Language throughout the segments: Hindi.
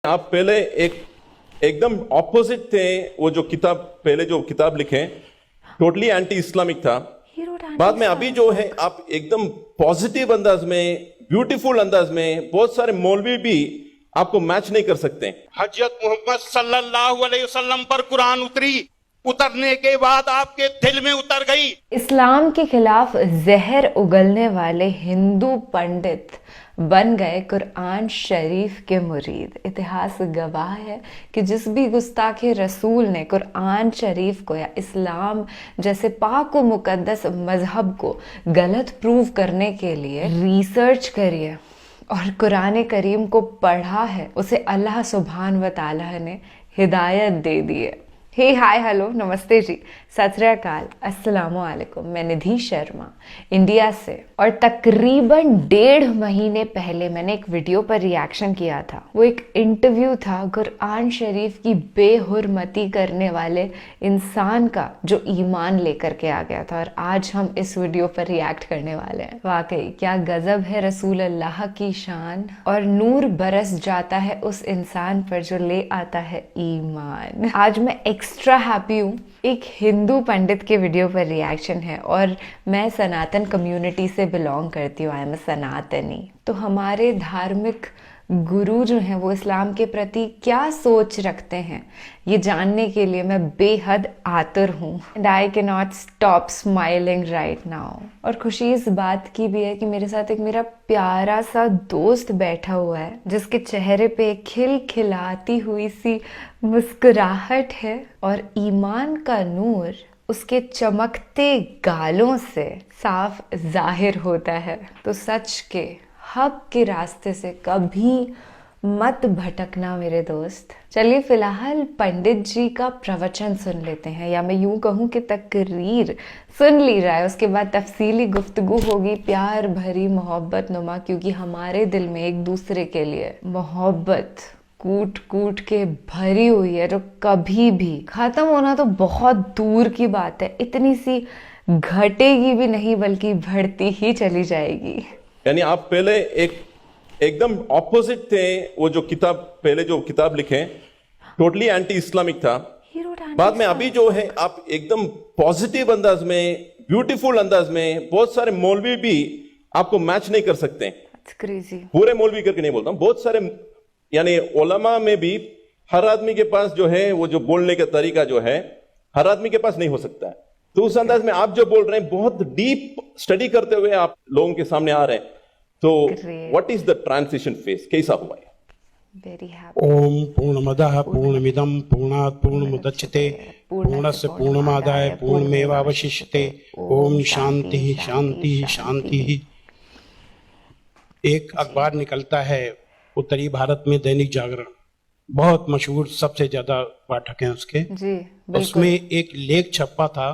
आप पहले एकदम ऑपोजिट थे। वो जो किताब पहले जो किताब लिखे टोटली एंटी इस्लामिक था। बाद में अभी जो है आप एकदम पॉजिटिव अंदाज में, ब्यूटीफुल अंदाज में, बहुत सारे मौलवी भी आपको मैच नहीं कर सकते। हजरत मोहम्मद सल्लल्लाहु अलैहि वसल्लम पर कुरान उतरने के बाद आपके दिल में उतर गई। इस्लाम के खिलाफ जहर उगलने वाले हिंदू पंडित बन गए कुरान शरीफ के मुरीद। इतिहास गवाह है कि जिस भी गुस्ताखे रसूल ने कुरान शरीफ को या इस्लाम जैसे पाक व मुकद्दस मजहब को गलत प्रूव करने के लिए रिसर्च करी है और कुरान करीम को पढ़ा है, उसे अल्लाह सुभान व तआला ने हिदायत दे दी है। हे हाय हेलो नमस्ते जी, सत श्री अकाल, अस्सलामु अलैकुम। मैं निधि शर्मा इंडिया से, और तकरीबन 1.5 महीने पहले मैंने एक वीडियो पर रिएक्शन किया था। वो एक इंटरव्यू था कुरान शरीफ की बेहुरमती करने वाले इंसान का जो ईमान लेकर के आ गया था, और आज हम इस वीडियो पर रिएक्ट करने वाले हैं। वाकई क्या गजब है रसूल अल्लाह की शान, और नूर बरस जाता है उस इंसान पर जो ले आता है ईमान। आज मैं एक्स्ट्रा हैप्पी हूँ। एक हिंदू पंडित के वीडियो पर रिएक्शन है, और मैं सनातन कम्युनिटी से बिलोंग करती हूँ। आई एम अ सनातनी। तो हमारे धार्मिक गुरु जो हैं वो इस्लाम के प्रति क्या सोच रखते हैं, ये जानने के लिए मैं बेहद आतुर हूँ। And I can not stop smiling right now. और खुशी इस बात की भी है कि मेरे साथ एक मेरा प्यारा सा दोस्त बैठा हुआ है, जिसके चेहरे पे एक खिलखिलाती हुई सी मुस्कुराहट है, और ईमान का नूर उसके चमकते गालों से साफ जाहिर होता है। तो सच के हक के रास्ते से कभी मत भटकना मेरे दोस्त। चलिए फिलहाल पंडित जी का प्रवचन सुन लेते हैं, या मैं यूं कहूं कि तकरीर सुन ली जाए। उसके बाद तफसीली गुफ्तगू होगी, प्यार भरी मोहब्बत नुमा, क्योंकि हमारे दिल में एक दूसरे के लिए मोहब्बत कूट कूट के भरी हुई है, जो कभी भी खत्म होना तो बहुत दूर की बात है, इतनी सी घटेगी भी नहीं बल्कि बढ़ती ही चली जाएगी। यानी आप पहले एकदम ऑपोजिट थे। वो जो किताब पहले जो किताब लिखे टोटली एंटी इस्लामिक था। बाद में अभी जो है आप एकदम पॉजिटिव अंदाज में, ब्यूटीफुल अंदाज में, बहुत सारे मौलवी भी आपको मैच नहीं कर सकते। पूरे मौलवी करके नहीं बोलता हूं, बहुत सारे यानी उलमा में भी हर आदमी के पास जो है वो जो बोलने का तरीका जो है हर आदमी के पास नहीं हो सकता है। तो उस अंदाज में आप जो बोल रहे हैं बहुत डीप स्टडी करते हुए आप लोगों के सामने आ रहे हैं। तो what is the transition phase, कैसा हुआ है? Very happy. ओम पूर्णमदः पूर्णमिदं पूर्णात् पूर्णमुदच्यते पूर्णस्य पूर्णमादाय पूर्णमेवावशिष्यते। ओम शांति शांति शांति। एक अखबार निकलता है उत्तरी भारत में, दैनिक जागरण, बहुत मशहूर, सबसे ज्यादा पाठक हैं उसके जी। उसमें एक लेख छपा था,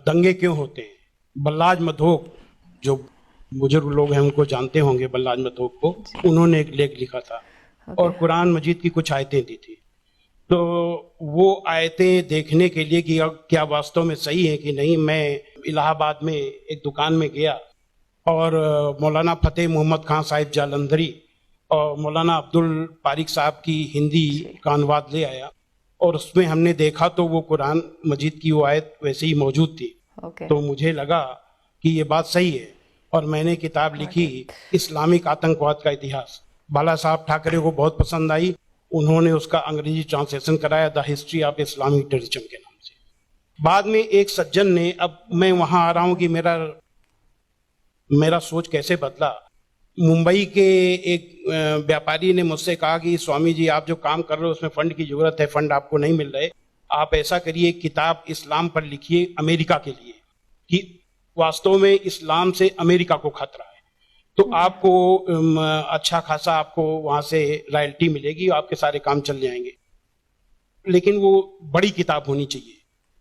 दंगे क्यों होते हैं। बल्लाज मधोक, जो बुजुर्ग लोग हैं उनको जानते होंगे, बल्लाज मधोक को, उन्होंने एक लेख लिखा था और कुरान मजीद की कुछ आयतें दी थी। तो वो आयतें देखने के लिए कि क्या वास्तव में सही है कि नहीं, मैं इलाहाबाद में एक दुकान में गया और मौलाना फतेह मोहम्मद खान साहिब जालंधरी और मौलाना अब्दुल पारिक साहब की हिंदी का अनुवाद ले आया, और उसमें हमने देखा तो वो कुरान मजीद की वो आयत वैसे ही मौजूद थी। तो मुझे लगा कि ये बात सही है, और मैंने किताब लिखी इस्लामिक आतंकवाद का इतिहास। बाला साहब ठाकरे को बहुत पसंद आई, उन्होंने उसका अंग्रेजी ट्रांसलेशन कराया, the history of Islamic terrorism के नाम से। बाद में एक सज्जन ने, अब मैं वहां आ रहा हूं कि मेरा सोच कैसे बदला। मुंबई के एक व्यापारी ने मुझसे कहा कि स्वामी जी आप जो काम कर रहे हो उसमें फंड की जरूरत है, फंड आपको नहीं मिल रहे, आप ऐसा करिए किताब इस्लाम पर लिखिए अमेरिका के लिए, कि वास्तव में इस्लाम से अमेरिका को खतरा है, तो आपको अच्छा खासा आपको वहां से रॉयल्टी मिलेगी, आपके सारे काम चल जाएंगे। लेकिन वो बड़ी किताब होनी चाहिए।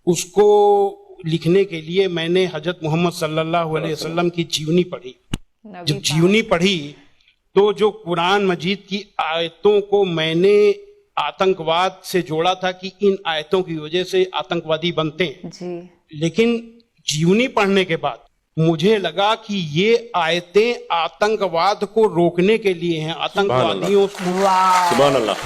उसको लिखने के लिए मैंने हजरत मोहम्मद सल्लल्लाहु अलैहि वसल्लम की जीवनी पढ़ी। जब जीवनी पढ़ी तो जो कुरान मजीद की आयतों को मैंने आतंकवाद से जोड़ा था कि इन आयतों की वजह से आतंकवादी बनते हैं जी। लेकिन जीवनी पढ़ने के बाद मुझे लगा कि ये आयतें आतंकवाद को रोकने के लिए हैं, आतंकवादियों को, वाह सुभान अल्लाह।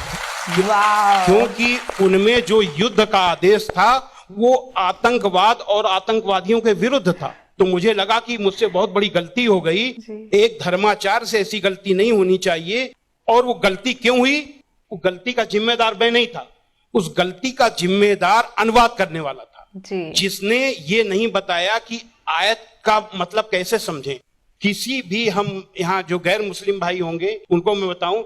वाह क्योंकि उनमें जो युद्ध का आदेश था वो आतंकवाद और आतंकवादियों के विरुद्ध था। तो मुझे लगा कि मुझसे बहुत बड़ी गलती हो गई, एक धर्माचार से ऐसी गलती नहीं होनी चाहिए। और वो गलती क्यों हुई? वो गलती का जिम्मेदार मैं नहीं था, उस गलती का जिम्मेदार अनुवाद करने वाला था, जी जिसने ये नहीं बताया कि आयत का मतलब कैसे समझें। किसी भी हम यहाँ जो गैर मुस्लिम भाई होंगे उनको मैं बताऊं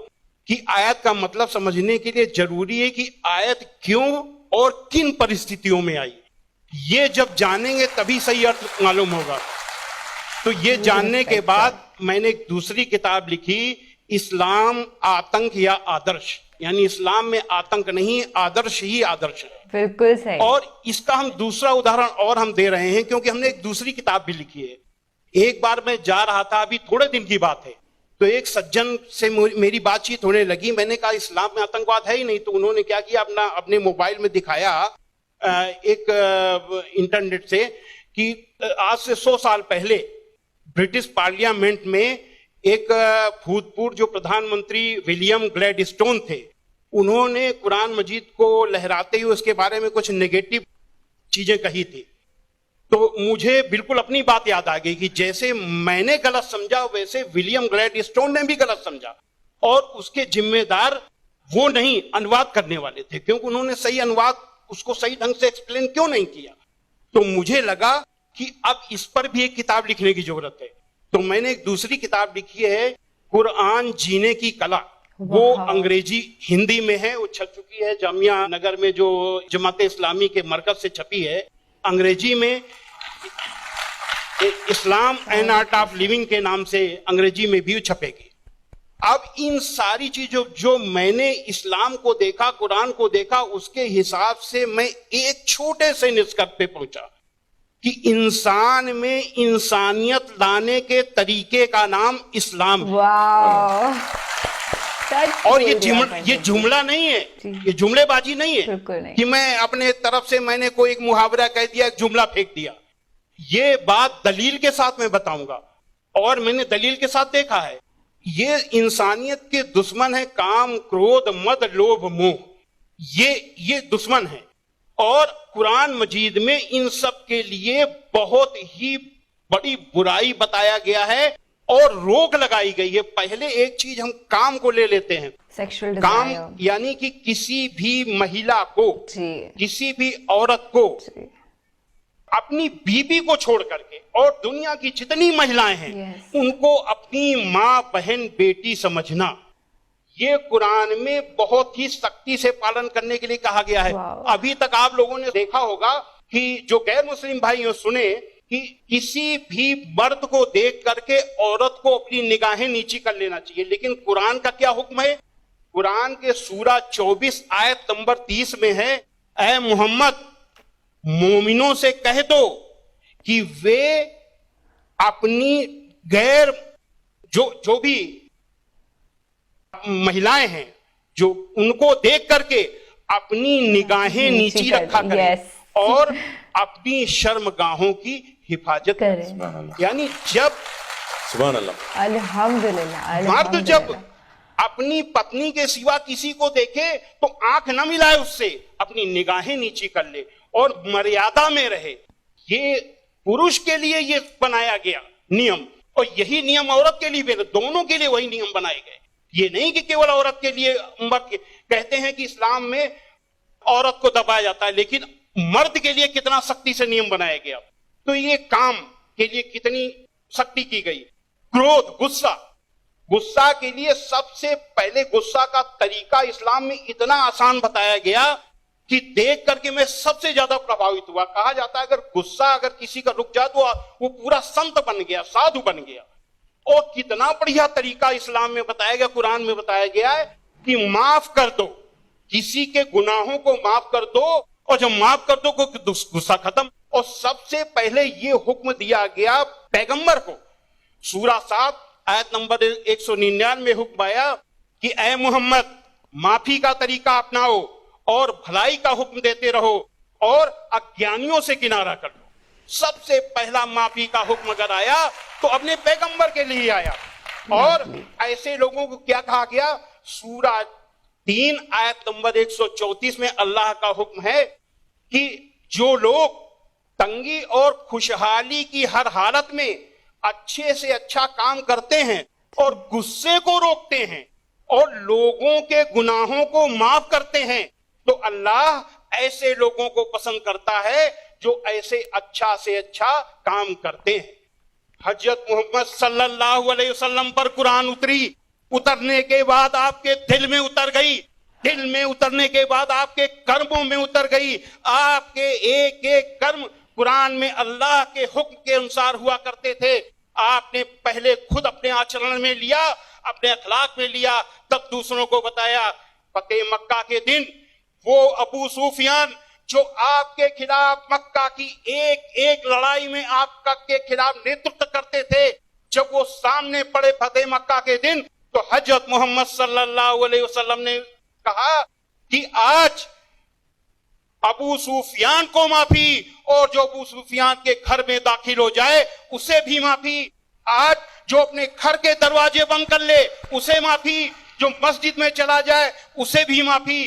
कि आयत का मतलब समझने के लिए जरूरी है कि आयत क्यों और किन परिस्थितियों में आई। ये जब जानेंगे तभी सही अर्थ मालूम होगा। तो ये जानने के बाद मैंने एक दूसरी किताब लिखी, इस्लाम आतंक या आदर्श, यानी इस्लाम में आतंक नहीं, आदर्श ही आदर्श है। बिल्कुल सही। और इसका हम दूसरा उदाहरण और हम दे रहे हैं क्योंकि हमने एक दूसरी किताब भी लिखी है। एक बार मैं जा रहा था, अभी थोड़े दिन की बात है, तो एक सज्जन से मेरी बातचीत होने लगी। मैंने कहा इस्लाम में आतंकवाद है ही नहीं। तो उन्होंने क्या किया, अपने मोबाइल में दिखाया एक इंटरनेट से कि आज से 100 साल पहले ब्रिटिश पार्लियामेंट में एक भूतपूर्व जो प्रधानमंत्री विलियम ग्लैडस्टोन थे, उन्होंने कुरान मजीद को लहराते हुए उसके बारे में कुछ नेगेटिव चीजें कही थी। तो मुझे बिल्कुल अपनी बात याद आ गई कि जैसे मैंने गलत समझा वैसे विलियम ग्लैडस्टोन ने भी गलत समझा, और उसके जिम्मेदार वो नहीं, अनुवाद करने वाले थे, क्योंकि उन्होंने सही अनुवाद उसको सही ढंग से एक्सप्लेन क्यों नहीं किया। तो मुझे लगा कि अब इस पर भी एक किताब लिखने की जरूरत है। तो मैंने एक दूसरी किताब लिखी है, कुरान जीने की कला। वो अंग्रेजी हिंदी में है, वो छप चुकी है जामिया नगर में जो जमात इस्लामी के मरकज से छपी है। अंग्रेजी में इस्लाम एंड आर्ट ऑफ लिविंग के नाम से अंग्रेजी में भी छपेगी। अब इन सारी चीजों जो मैंने इस्लाम को देखा, कुरान को देखा, उसके हिसाब से मैं एक छोटे से निष्कर्ष पे पहुंचा कि इंसान में इंसानियत लाने के तरीके का नाम इस्लाम है। और ये जुमला नहीं है, ये जुमलेबाजी नहीं है कि मैं अपने तरफ से मैंने कोई एक मुहावरा कह दिया, एक जुमला फेंक दिया। ये बात दलील के साथ मैं बताऊंगा, और मैंने दलील के साथ देखा है। ये इंसानियत के दुश्मन है, काम, क्रोध, मद, लोभ, मोह, ये दुश्मन है। और कुरान मजीद में इन सब के लिए बहुत ही बड़ी बुराई बताया गया है और रोक लगाई गई है। पहले एक चीज हम काम को ले लेते हैं, सेक्सुअल काम यानी कि किसी भी महिला को, किसी भी औरत को अपनी बीबी को छोड़ करके और दुनिया की जितनी महिलाएं हैं उनको अपनी मां, बहन, बेटी समझना, ये कुरान में बहुत ही सख्ती से पालन करने के लिए कहा गया है। अभी तक आप लोगों ने देखा होगा कि जो गैर मुस्लिम भाई हो सुने कि किसी भी मर्द को देख करके औरत को अपनी निगाहें नीची कर लेना चाहिए, लेकिन कुरान का क्या हुक्म है? कुरान के सूरा 24 आयत नंबर 30 में है, ऐ मोहम्मद मोमिनों से कह दो कि वे अपनी गैर जो भी महिलाएं हैं जो उनको देख करके अपनी निगाहें नीची रखा करें और अपनी शर्मगाहों की हिफाजत करें। यानी जब सुभान अल्लाह, अल्हम्दुलिल्लाह, मर्द जब अपनी पत्नी के सिवा किसी को देखे तो आंख न मिलाए उससे, अपनी निगाहें नीची कर ले और मर्यादा में रहे। ये पुरुष के लिए ये बनाया गया नियम, और यही नियम औरत के लिए भी, दोनों के लिए वही नियम बनाए गए। ये नहीं कि केवल औरत के लिए। कहते हैं कि इस्लाम में औरत को दबाया जाता है, लेकिन मर्द के लिए कितना सख्ती से नियम बनाया गया। तो ये काम के लिए कितनी सख्ती की गई। क्रोध, गुस्सा के लिए सबसे पहले गुस्सा का तरीका इस्लाम में इतना आसान बताया गया कि देख करके मैं सबसे ज्यादा प्रभावित हुआ। कहा जाता है अगर गुस्सा अगर किसी का रुक जाए तो वो पूरा संत बन गया, साधु बन गया। और कितना बढ़िया तरीका इस्लाम में बताया गया, कुरान में बताया गया है कि माफ कर दो, किसी के गुनाहों को माफ कर दो, और जब माफ कर दो गुस्सा खत्म। और सबसे पहले ये हुक्म दिया गया पैगंबर को। सूरा 7 आयत नंबर 199 में हुक्म आया कि ऐ मोहम्मद माफी का तरीका अपनाओ और भलाई का हुक्म देते रहो और अज्ञानियों से किनारा कर लो। सबसे पहला माफी का हुक्म अगर आया तो अपने पैगंबर के लिए आया। और ऐसे लोगों को क्या कहा गया? सूरा 3 आयत नंबर 134 में अल्लाह का हुक्म है कि जो लोग तंगी और खुशहाली की हर हालत में अच्छे से अच्छा काम करते हैं और गुस्से को रोकते हैं और लोगों के गुनाहों को माफ करते हैं, तो अल्लाह ऐसे लोगों को पसंद करता है जो ऐसे अच्छा से अच्छा काम करते हैं। हजरत मोहम्मद सल्लल्लाहु अलैहि वसल्लम पर कुरान उतरी, उतरने के बाद आपके दिल में उतर गई, दिल में उतरने के बाद आपके कर्मों में उतर गई। आपके एक एक कर्म कुरान में अल्लाह के हुक्म के अनुसार हुआ करते थे। आपने पहले खुद अपने आचरण में लिया, अपने अखलाक में लिया, तब दूसरों को बताया। फतेह मक्का के दिन वो अबू सुफियान जो आपके खिलाफ मक्का की एक एक लड़ाई में आपका के खिलाफ नेतृत्व करते थे, जब वो सामने पड़े फतेह मक्का के दिन, तो हजरत मोहम्मद सल्लल्लाहु अलैहि वसल्लम ने कहा कि आज अबू सुफियान को माफी, और जो अबू सुफियान के घर में दाखिल हो जाए उसे भी माफी। आज जो अपने घर के दरवाजे बंद कर ले उसे माफी, जो मस्जिद में चला जाए उसे भी माफी।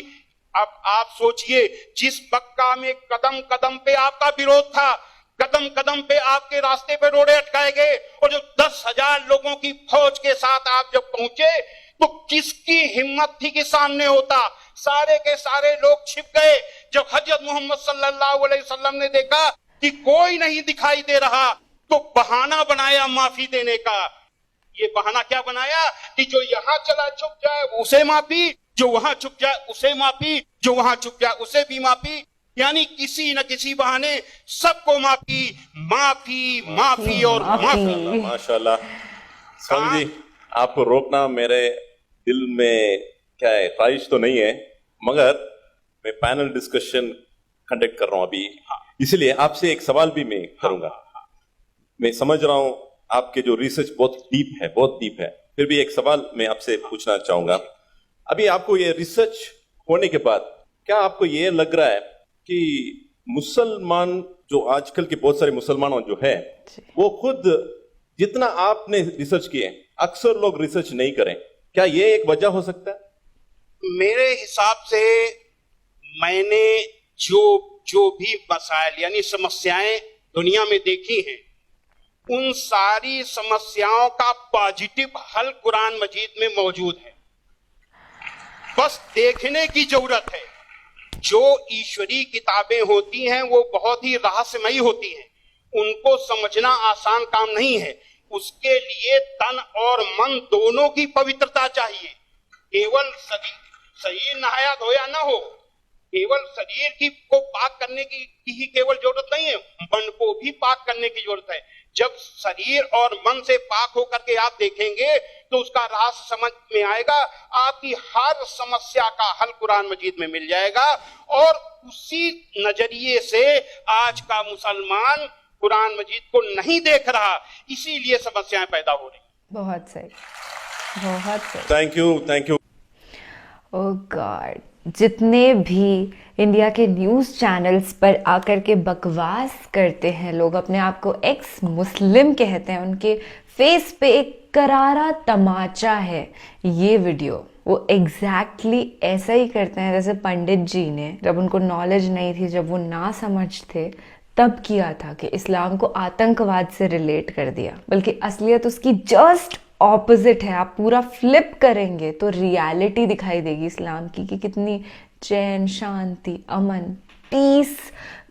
अब आप सोचिए, जिस मक्का में कदम कदम पे आपका विरोध था, कदम कदम पे आपके रास्ते पे रोड़े अटकाए गए, और जो 10,000 लोगों की फौज के साथ आप जब पहुंचे तो किसकी हिम्मत थी कि सामने होता? सारे के सारे लोग छिप गए। जब हजरत मोहम्मद सल्लल्लाहु अलैहि वसल्लम ने देखा कि कोई नहीं दिखाई दे रहा, तो बहाना बनाया माफी देने का। ये बहाना क्या बनाया कि जो यहां चला छुप जाए उसे माफी, जो वहां छुप जाए उसे माफी, जो वहां छुप जाए उसे भी माफी। यानी किसी न किसी बहाने सबको माफी, माफी, माफी और माफी। माशाल्लाह। स्वामी जी, आपको रोकना मेरे दिल में क्या है, ख्वाहिश तो नहीं है, मगर मैं पैनल डिस्कशन कंडक्ट कर रहा हूं अभी, इसलिए आपसे एक सवाल भी मैं करूंगा। मैं समझ रहा हूं आपके जो रिसर्च बहुत डीप है, बहुत डीप है, फिर भी एक सवाल मैं आपसे पूछना चाहूंगा। अभी आपको ये रिसर्च होने के बाद क्या आपको ये लग रहा है कि मुसलमान जो आजकल के बहुत सारे मुसलमानों जो है वो खुद जितना आपने रिसर्च किए, अक्सर लोग रिसर्च नहीं करें, क्या ये एक वजह हो सकता है? मेरे हिसाब से मैंने जो भी मसाइल यानी समस्याएं दुनिया में देखी हैं, उन सारी समस्याओं का पॉजिटिव हल कुरान मजीद में मौजूद है। बस देखने की जरूरत है। जो ईश्वरीय किताबें होती हैं वो बहुत ही रहस्यमयी होती हैं, उनको समझना आसान काम नहीं है। उसके लिए तन और मन दोनों की पवित्रता चाहिए। केवल शरीर नहाया धोया ना हो, केवल शरीर की को पाक करने की ही केवल जरूरत नहीं है, मन को भी पाक करने की जरूरत है। जब शरीर और मन से पाक होकर के आप देखेंगे तो उसका रहस्य समझ में आएगा। आपकी हर समस्या का हल कुरान मजीद में मिल जाएगा, और उसी नजरिए से आज का मुसलमान कुरान मजीद को नहीं देख रहा, इसीलिए समस्याएं पैदा हो रही। बहुत सही, बहुत सही। Thank you. ओह गॉड, जितने भी इंडिया के न्यूज़ चैनल्स पर आकर के बकवास करते हैं लोग, अपने आप को एक्स मुस्लिम कहते हैं, उनके फेस पे एक करारा तमाचा है ये वीडियो। वो एग्जैक्टली ऐसा ही करते हैं जैसे पंडित जी ने, जब उनको नॉलेज नहीं थी, जब वो ना समझते, तब किया था कि इस्लाम को आतंकवाद से रिलेट कर दिया, बल्कि असलियत उसकी जस्ट ऑपोजिट है। आप पूरा फ्लिप करेंगे तो रियलिटी दिखाई देगी इस्लाम की कि कितनी चैन, शांति, अमन, पीस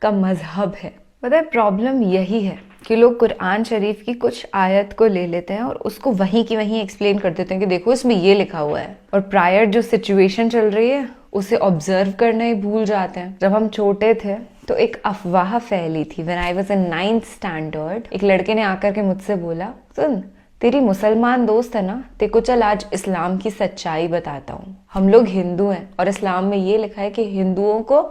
का मजहब है। पता है, प्रॉब्लम यही है कि लोग कुरान शरीफ की कुछ आयत को ले लेते हैं और उसको वहीं की वहीं एक्सप्लेन कर देते हैं कि देखो इसमें ये लिखा हुआ है, और प्रायर जो सिचुएशन चल रही है उसे ऑब्जर्व करना ही भूल जाते हैं। जब हम छोटे थे तो एक अफवाह फैली थी, when I was in 9th standard, एक लड़के ने आकर के मुझसे बोला, सुन तेरी मुसलमान दोस्त है ना, तेरे को चल आज इस्लाम की सच्चाई बताता हूँ। हम लोग हिंदू हैं और इस्लाम में ये लिखा है कि हिंदुओं को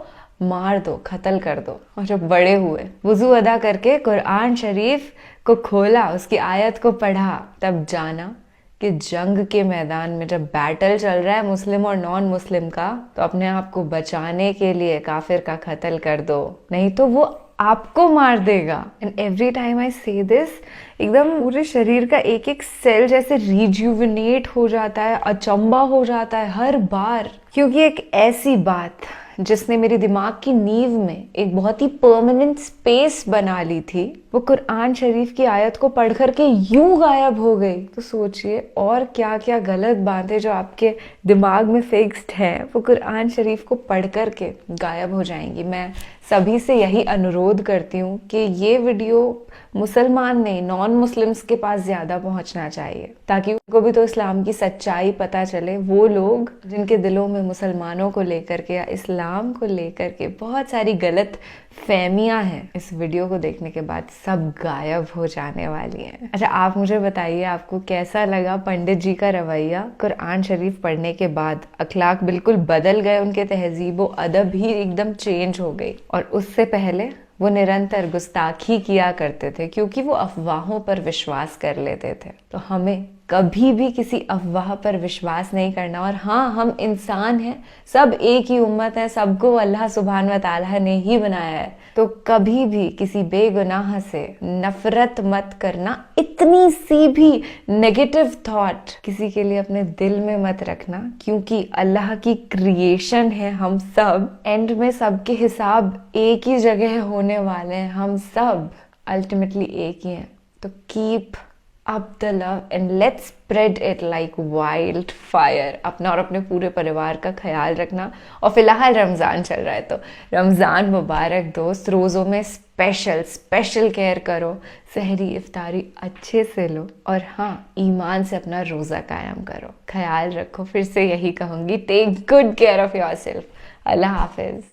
मार दो, कत्ल कर दो। और जब बड़े हुए, वुजू अदा करके कुरान शरीफ को खोला, उसकी आयत को पढ़ा, तब जाना कि जंग के मैदान में जब बैटल चल रहा है मुस्लिम और नॉन मुस्लिम का, तो अपने आप को बचाने के लिए काफिर का कत्ल कर दो, नहीं तो वो आपको मार देगा। एंड एवरी टाइम आई से दिस, एकदम पूरे शरीर का एक एक सेल जैसे रिज्यूविनेट हो जाता है, अचंबा हो जाता है हर बार, क्योंकि एक ऐसी बात जिसने मेरे दिमाग की नींव में एक बहुत ही परमानेंट स्पेस बना ली थी, वो कुरान शरीफ की आयत को पढ़ करके यूं गायब हो गई। तो सोचिए और क्या क्या गलत बातें जो आपके दिमाग में फिक्स्ड हैं वो कुरान शरीफ को पढ़ करके गायब हो जाएंगी। मैं सभी से यही अनुरोध करती हूँ कि ये वीडियो मुसलमान नहीं, नॉन मुस्लिम्स के पास ज़्यादा पहुँचना चाहिए, ताकि उनको भी तो इस्लाम की सच्चाई पता चले। वो लोग जिनके दिलों में मुसलमानों को लेकर के या इस्लाम को लेकर के बहुत सारी गलत फहमियां हैं, इस वीडियो को देखने के बाद सब गायब हो जाने वाली हैं। अच्छा, आप मुझे बताइए आपको कैसा लगा पंडित जी का रवैया कुरान शरीफ पढ़ने के बाद? अखलाक बिल्कुल बदल गए, उनके तहजीब व अदब ही एकदम चेंज हो गई। और उससे पहले वो निरंतर गुस्ताखी किया करते थे क्योंकि वो अफवाहों पर विश्वास कर लेते थे। तो हमें कभी भी किसी अफवाह पर विश्वास नहीं करना। और हाँ, हम इंसान हैं, सब एक ही उम्मत है, सबको अल्लाह सुब्हान व तआला ने ही बनाया है। तो कभी भी किसी बेगुनाह से नफरत मत करना, इतनी सी भी नेगेटिव थॉट किसी के लिए अपने दिल में मत रखना, क्योंकि अल्लाह की क्रिएशन है हम सब। एंड में सबके हिसाब एक ही जगह होने वाले हैं, हम सब अल्टीमेटली एक ही हैं। तो keep up the love and let's spread it like wildfire। अपना और अपने पूरे परिवार का ख्याल रखना। और फिलहाल रमज़ान चल रहा है तो रमज़ान मुबारक दोस्त। रोज़ों में स्पेशल केयर करो, सहरी इफ्तारी अच्छे से लो, और हाँ, ईमान से अपना रोज़ा कायम करो, ख्याल रखो। फिर से यही कहूँगी, take good care of yourself. अल्लाह हाफिज़।